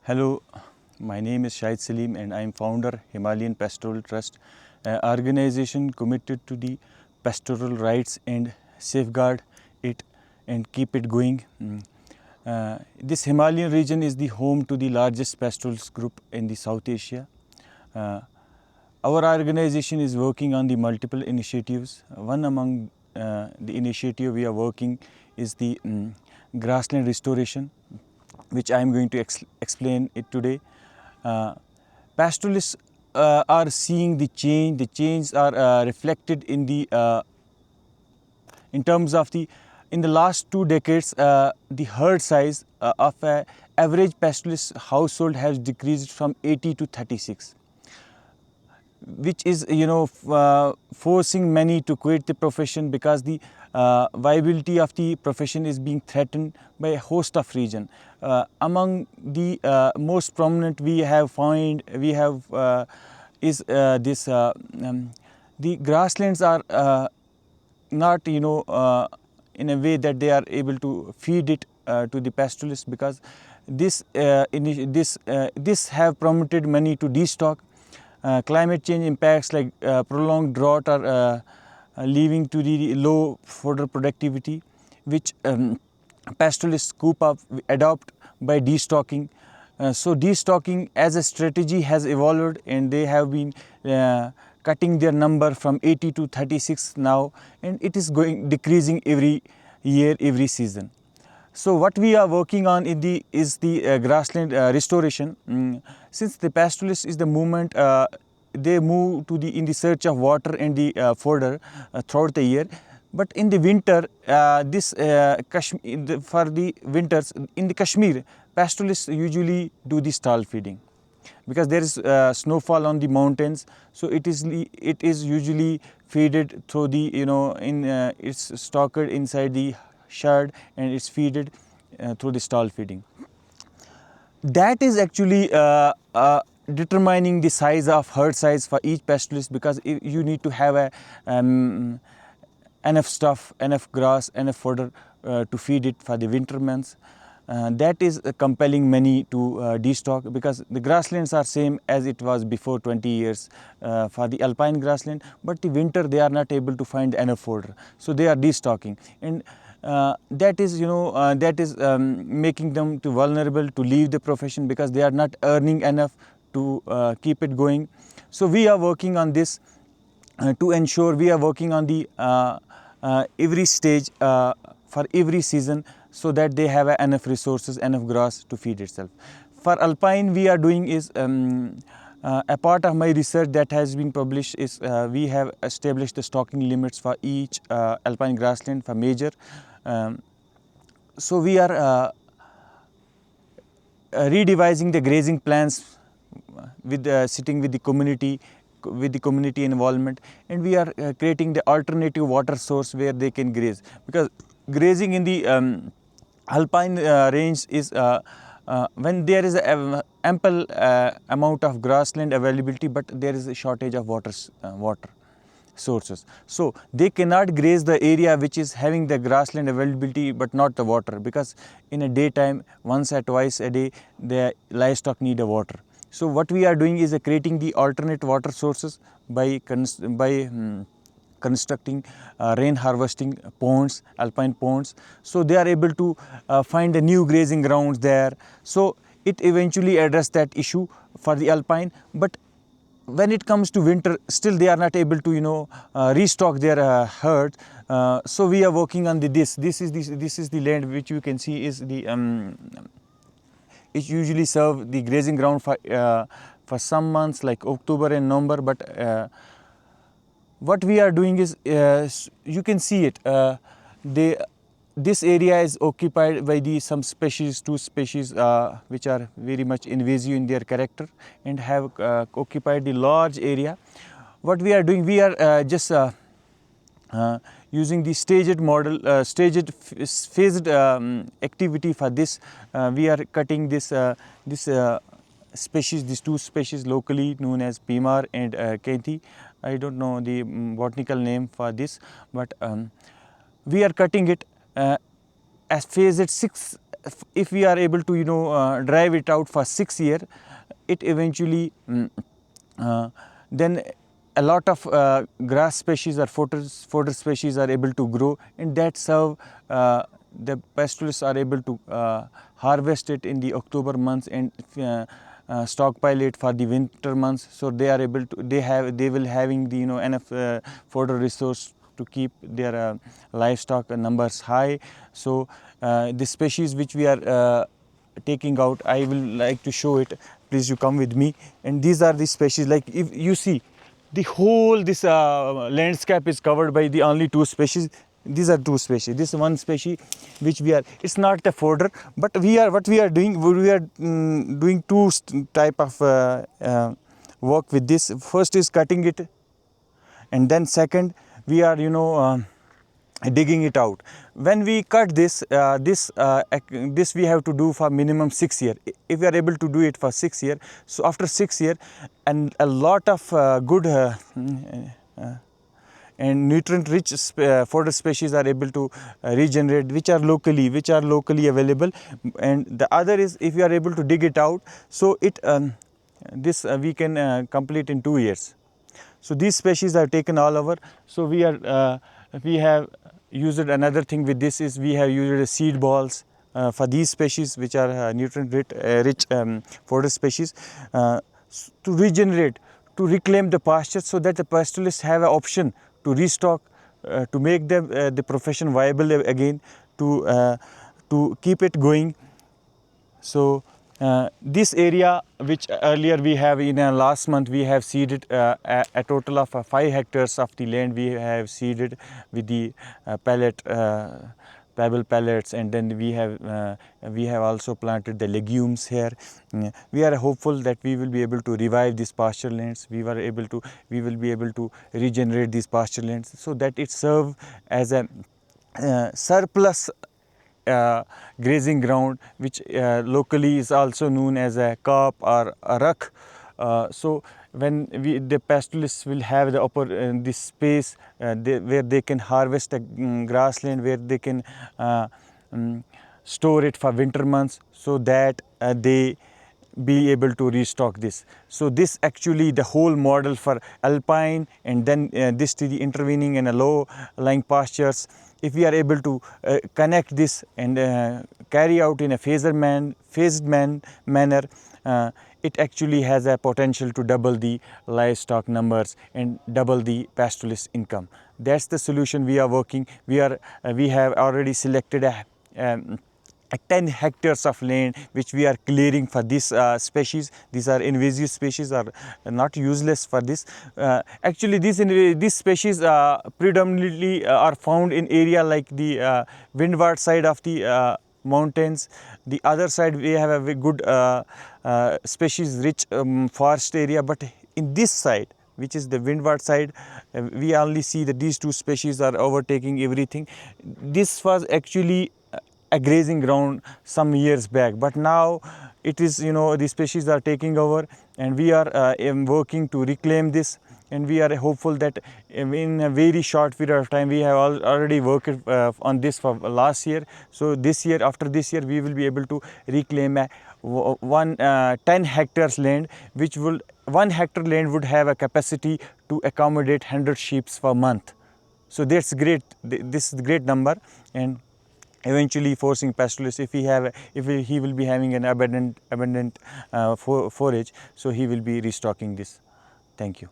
Hello, my name is Shahid Salim and I am founder Himalayan Pastoral Trust, an organization committed to the pastoral rights and safeguard it and keep it going. This Himalayan region is the home to the largest pastoralist group in the South Asia. Our organization is working on the multiple initiatives. One among the initiative we are working is the Grassland Restoration, which I am going to explain it today. Pastoralists are seeing the change. The changes are reflected in the in terms of in the last 2 decades, the herd size of an average pastoralist household has decreased from 80 to 36, which is forcing many to quit the profession because the viability of the profession is being threatened by a host of reasons. Among the most prominent the grasslands are not in a way that they are able to feed it to the pastoralists, because this have promoted many to destock. Climate change impacts like prolonged drought are leading to the low fodder productivity, which pastoralists adopt by destocking. So destocking as a strategy has evolved, and they have been cutting their number from 80 to 36 now, and it is decreasing every year, every season. So what we are working on is the grassland restoration. Since the pastoralist is the movement, they move to in the search of water and the fodder throughout the year. But in the winter, for the winters in the Kashmir, pastoralists usually do the stall feeding, because there is snowfall on the mountains. So it is usually feeded through the it's stocked inside the shed, and it's feeded through the stall feeding. That is actually determining the size of herd size for each pastoralist, because you need to have enough stuff, enough grass, enough fodder to feed it for the winter months. That is compelling many to destock, because the grasslands are same as it was before 20 years for the alpine grassland, but the winter they are not able to find enough fodder, so they are destocking, and that is making them too vulnerable to leave the profession, because they are not earning enough to keep it going. So we are working on this to ensure we are working on the every stage for every season, so that they have enough resources, enough grass to feed itself. For alpine, we are doing is a part of my research that has been published is we have established the stocking limits for each alpine grassland for major. So we are redevising the grazing plans with sitting with the community involvement, and we are creating the alternative water source where they can graze, because grazing in the alpine range is when there is ample amount of grassland availability, but there is a shortage of water sources. So they cannot graze the area which is having the grassland availability but not the water, because in a daytime, once or twice a day, the livestock need a water. So what we are doing is creating the alternate water sources by constructing rain harvesting ponds, alpine ponds. So they are able to find the new grazing grounds there. So it eventually address that issue for the alpine. But when it comes to winter, still they are not able to restock their herd. So we are working on this. This is the land which you can see is the it usually serve the grazing ground for some months like October and November. But what we are doing is you can see it. This area is occupied by two species which are very much invasive in their character and have occupied the large area. What we are doing, we are just using the staged model, phased activity for this. We are cutting these two species locally known as Pimar and Kenthi. I don't know the botanical name for this, but we are cutting it as phased if we are able to drive it out for 6 years, it eventually then a lot of grass species or fodder species are able to grow, and that's how the pastoralists are able to harvest it in the October months and stockpile it for the winter months. So they are able to, they will having the enough fodder resource to keep their livestock numbers high. So the species which we are taking out, I will like to show it. Please, you come with me. And these are the species. Like if you see, the whole this landscape is covered by the only 2 species. These are 2 species. This one species which we are, it's not the fodder, but what we are doing, we are doing 2 type of work with this. First is cutting it, and then second we are digging it out. When we cut this, this we have to do for minimum 6 years. If we are able to do it for 6 years, so after 6 years, and a lot of good and nutrient rich fodder species are able to regenerate, which are locally available. And the other is, if you are able to dig it out, so it this we can complete in 2 years. So these species are taken all over. So we have used another thing with this, is we have used seed balls for these species, which are nutrient rich fodder species, to regenerate, to reclaim the pasture, so that the pastoralists have an option to restock, to make the profession viable again, to keep it going. So this area, which earlier we have in last month, we have seeded a total of 5 hectares of the land we have seeded with the pebble pellets, and then we have also planted the legumes here. We are hopeful that we will be able to revive these pasture lands. We will be able to regenerate these pasture lands, so that it serve as a surplus grazing ground, which locally is also known as a carp or a ruck. So when the pastoralists will have the this space where they can harvest a grassland, where they can store it for winter months, so that they be able to restock this. So this actually the whole model for alpine, and then this to the intervening and low lying pastures. If we are able to connect this and carry out in a phased manner, it actually has a potential to double the livestock numbers and double the pastoralist income. That's the solution we are working. We have already selected a 10 hectares of land which we are clearing for this species. These are invasive species, are not useless for this. Actually these species predominantly are found in area like the windward side of the mountains. The other side we have a very good species rich forest area, but in this side, which is the windward side, we only see that these 2 species are overtaking everything. This was actually a grazing ground some years back, but now it is, the species are taking over, and we are working to reclaim this. And we are hopeful that in a very short period of time, we have already worked on this for last year. So this year, after this year, we will be able to reclaim a 10 hectares land, which will 1 hectare land would have a capacity to accommodate 100 sheep per month. So that's great. This is a great number, and eventually forcing pastoralists, if he will be having an abundant forage, so he will be restocking this. Thank you.